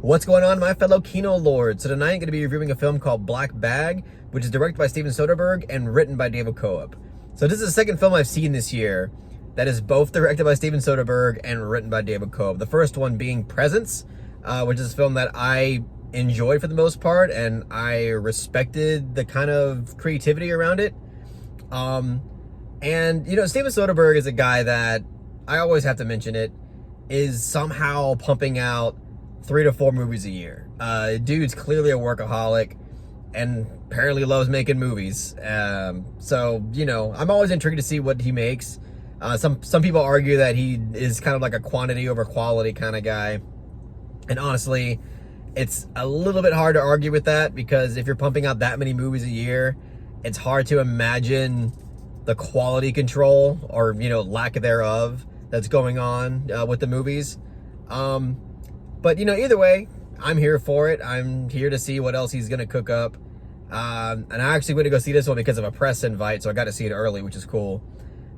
What's going on, my fellow Kino Lords? So tonight I'm going to be reviewing a film called Black Bag, which is directed by Steven Soderbergh and written by David Coop. So this is the second film I've seen this year that is both directed by Steven Soderbergh and written by David Coop. The first one being Presence, which is a film that I enjoyed for the most part, and I respected the kind of creativity around it. And, you know, Steven Soderbergh is a guy that, I always have to mention it, is somehow pumping out 3 to 4 movies a year. Dude's clearly a workaholic and apparently loves making movies. So, you know, I'm always intrigued to see what he makes. Some people argue that he is kind of like a quantity over quality kind of guy. And honestly, it's a little bit hard to argue with that, because if you're pumping out that many movies a year, it's hard to imagine the quality control, or, you know, lack thereof, that's going on with the movies. But, you know, either way, I'm here for it. I'm here to see what else he's going to cook up. And I actually went to go see this one because of a press invite, so I got to see it early, which is cool.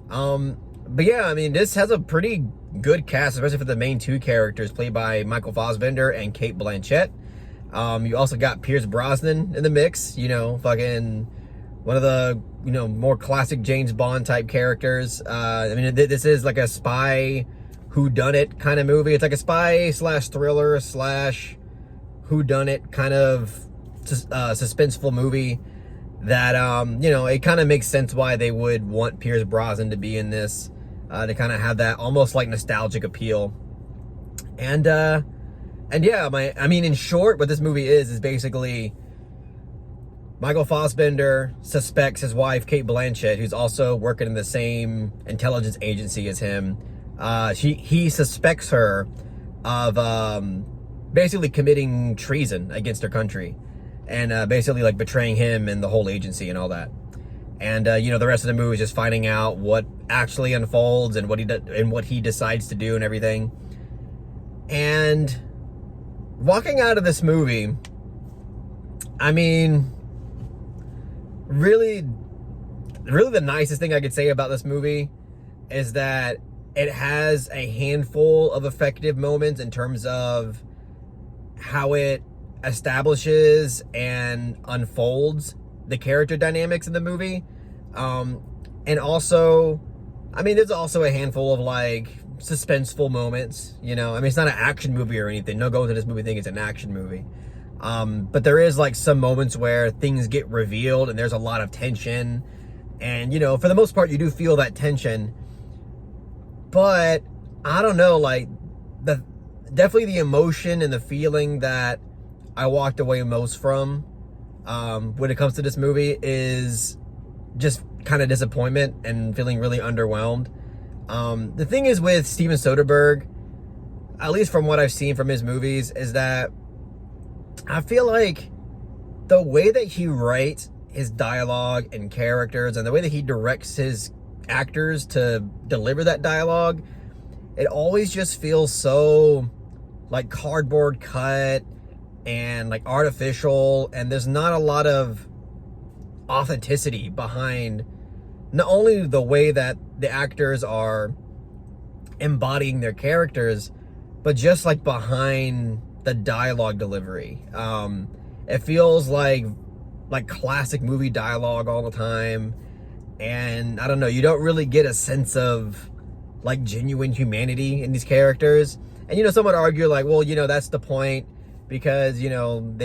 But yeah, I mean, this has a pretty good cast, especially for the main 2 characters, played by Michael Fassbender and Cate Blanchett. You also got Pierce Brosnan in the mix, you know, fucking one of the, you know, more classic James Bond type characters. I mean, this is like a spy whodunit kind of movie. It's like a spy slash thriller slash whodunit kind of suspenseful movie that, you know, it kind of makes sense why they would want Pierce Brosnan to be in this, to kind of have that almost like nostalgic appeal. And yeah, I mean, in short, what this movie is basically Michael Fassbender suspects his wife, Cate Blanchett, who's also working in the same intelligence agency as him. He suspects her of basically committing treason against her country, and basically like betraying him and the whole agency and all that. And you know, the rest of the movie is just finding out what actually unfolds and what he decides to do and everything. And walking out of this movie, I mean, really the nicest thing I could say about this movie is that it has a handful of effective moments in terms of how it establishes and unfolds the character dynamics in the movie. And also, I mean, there's also a handful of like suspenseful moments, you know. I mean, it's not an action movie or anything. No go into this movie thinking it's an action movie. But there is like some moments where things get revealed and there's a lot of tension. And, you know, for the most part, you do feel that tension. But I don't know, like definitely the emotion and the feeling that I walked away most from when it comes to this movie is just kind of disappointment and feeling really underwhelmed. The thing is with Steven Soderbergh, at least from what I've seen from his movies, is that I feel like the way that he writes his dialogue and characters and the way that he directs his actors to deliver that dialogue, it always just feels so like cardboard cut and like artificial, and there's not a lot of authenticity behind not only the way that the actors are embodying their characters, but just like behind the dialogue delivery. It feels like classic movie dialogue all the time. And I don't know, you don't really get a sense of like genuine humanity in these characters. And, you know, some would argue like, well, you know, that's the point, because, you know,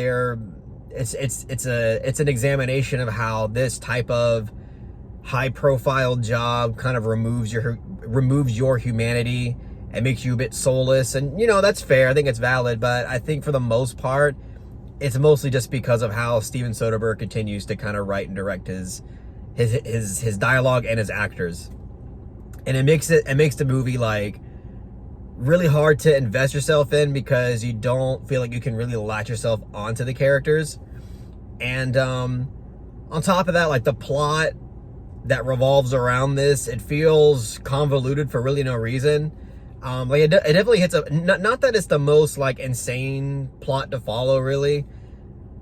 it's an examination of how this type of high profile job kind of removes your humanity and makes you a bit soulless. And, you know, that's fair. I think it's valid. But I think for the most part, it's mostly just because of how Steven Soderbergh continues to kind of write and direct his dialogue and his actors. And it makes the movie like really hard to invest yourself in, because you don't feel like you can really latch yourself onto the characters. And on top of that, like the plot that revolves around this, it feels convoluted for really no reason. Like it definitely hits not that it's the most like insane plot to follow really,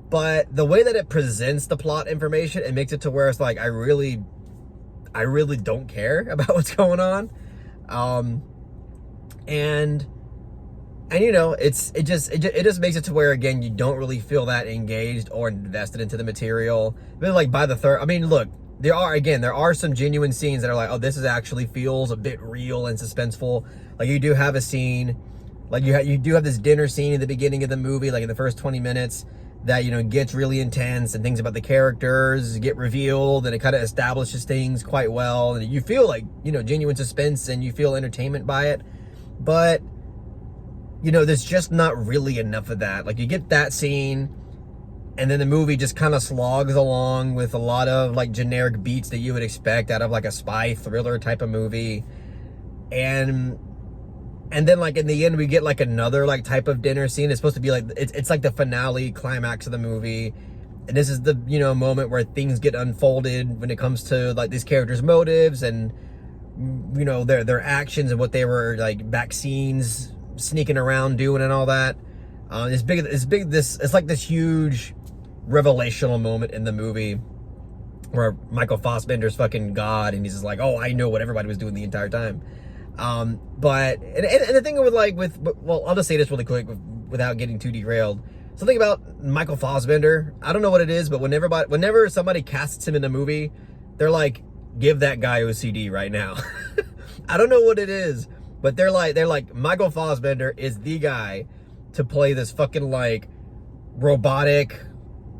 but the way that it presents the plot information, it makes it to where it's like I really don't care about what's going on. And And you know, it just makes it to where, again, you don't really feel that engaged or invested into the material. But like by the third, I mean, look, there are some genuine scenes that are like, oh, this is actually feels a bit real and suspenseful. Like you do have a scene, like you do have this dinner scene in the beginning of the movie, like in the first 20 minutes, that, you know, gets really intense and things about the characters get revealed, and it kind of establishes things quite well, and you feel like, you know, genuine suspense and you feel entertainment by it. But you know, there's just not really enough of that. Like you get that scene, and then the movie just kind of slogs along with a lot of like generic beats that you would expect out of like a spy thriller type of movie. And then like in the end we get like another like type of dinner scene. It's supposed to be like, it's like the finale climax of the movie. And this is the, you know, moment where things get unfolded when it comes to like these characters' motives and, you know, their actions and what they were like back scenes sneaking around doing and all that. It's like this huge revelational moment in the movie where Michael Fassbender's fucking God, and he's just like, oh, I know what everybody was doing the entire time. But the thing well, I'll just say this really quick without getting too derailed. Something about Michael Fassbender, I don't know what it is, but whenever somebody casts him in a movie, they're like, give that guy OCD right now. I don't know what it is, but they're like, Michael Fassbender is the guy to play this fucking like robotic,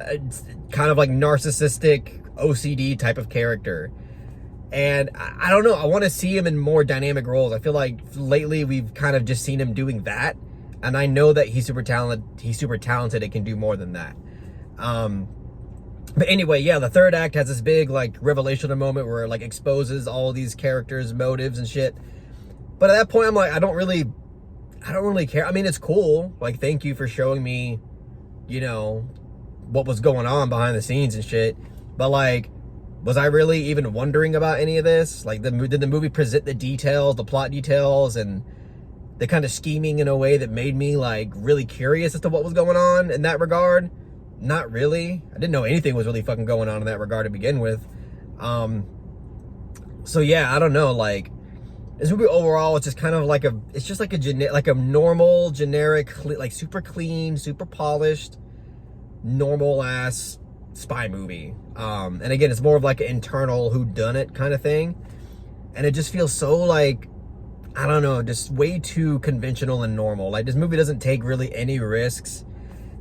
kind of like narcissistic OCD type of character. And I don't know, I want to see him in more dynamic roles. I feel like lately we've kind of just seen him doing that. And I know that he's super talented and can do more than that. But anyway, yeah, the third act has this big like revelational moment where it like exposes all these characters' motives and shit. But at that point, I'm like, I don't really care. I mean, it's cool. Like, thank you for showing me, you know, what was going on behind the scenes and shit. But like, was I really even wondering about any of this? Like, did the movie present the details, the plot details, and the kind of scheming in a way that made me like really curious as to what was going on in that regard? Not really. I didn't know anything was really fucking going on in that regard to begin with. So yeah, I don't know, like, this movie overall, it's just kind of like a normal, generic, like super clean, super polished, normal ass spy movie. And again, it's more of like an internal whodunit kind of thing. And it just feels so like, I don't know, just way too conventional and normal. Like, this movie doesn't take really any risks.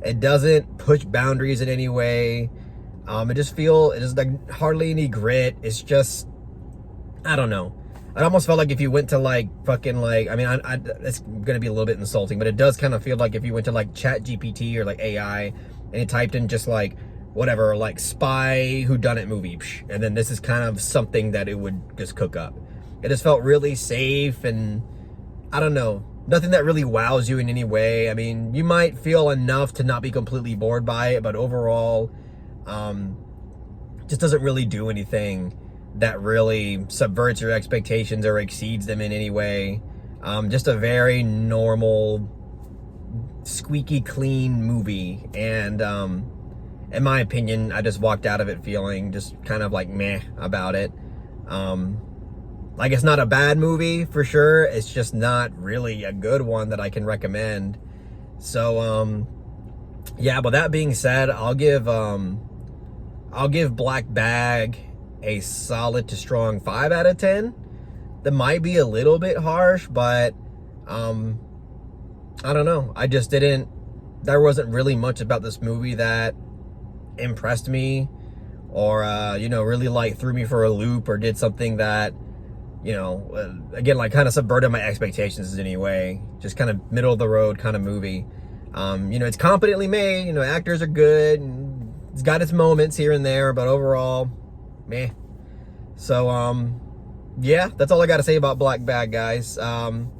It doesn't push boundaries in any way. It is like hardly any grit. It's just, I don't know. It almost felt like if you went to like fucking like, I mean, it's gonna be a little bit insulting, but it does kind of feel like if you went to like ChatGPT or like AI and you typed in just like whatever, like spy whodunit movie, and then this is kind of something that it would just cook up. It just felt really safe, and I don't know, nothing that really wows you in any way. I mean, you might feel enough to not be completely bored by it, but overall, just doesn't really do anything that really subverts your expectations or exceeds them in any way. Just a very normal, squeaky clean movie. And in my opinion, I just walked out of it feeling just kind of like meh about it. Like, it's not a bad movie for sure. It's just not really a good one that I can recommend. So yeah, but that being said, I'll give Black Bag a solid to strong 5 out of 10. That might be a little bit harsh, but I don't know. There wasn't really much about this movie that impressed me or, you know, really like threw me for a loop or did something that, you know, again, like kind of subverted my expectations in any way. Just kind of middle of the road kind of movie. You know, it's competently made, you know, actors are good, and it's got its moments here and there, but overall, meh. So, yeah, that's all I got to say about Black Bag, guys. If you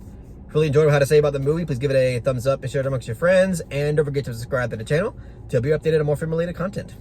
really enjoyed what I had to say about the movie, please give it a thumbs up and share it amongst your friends. And don't forget to subscribe to the channel to be updated on more film-related content.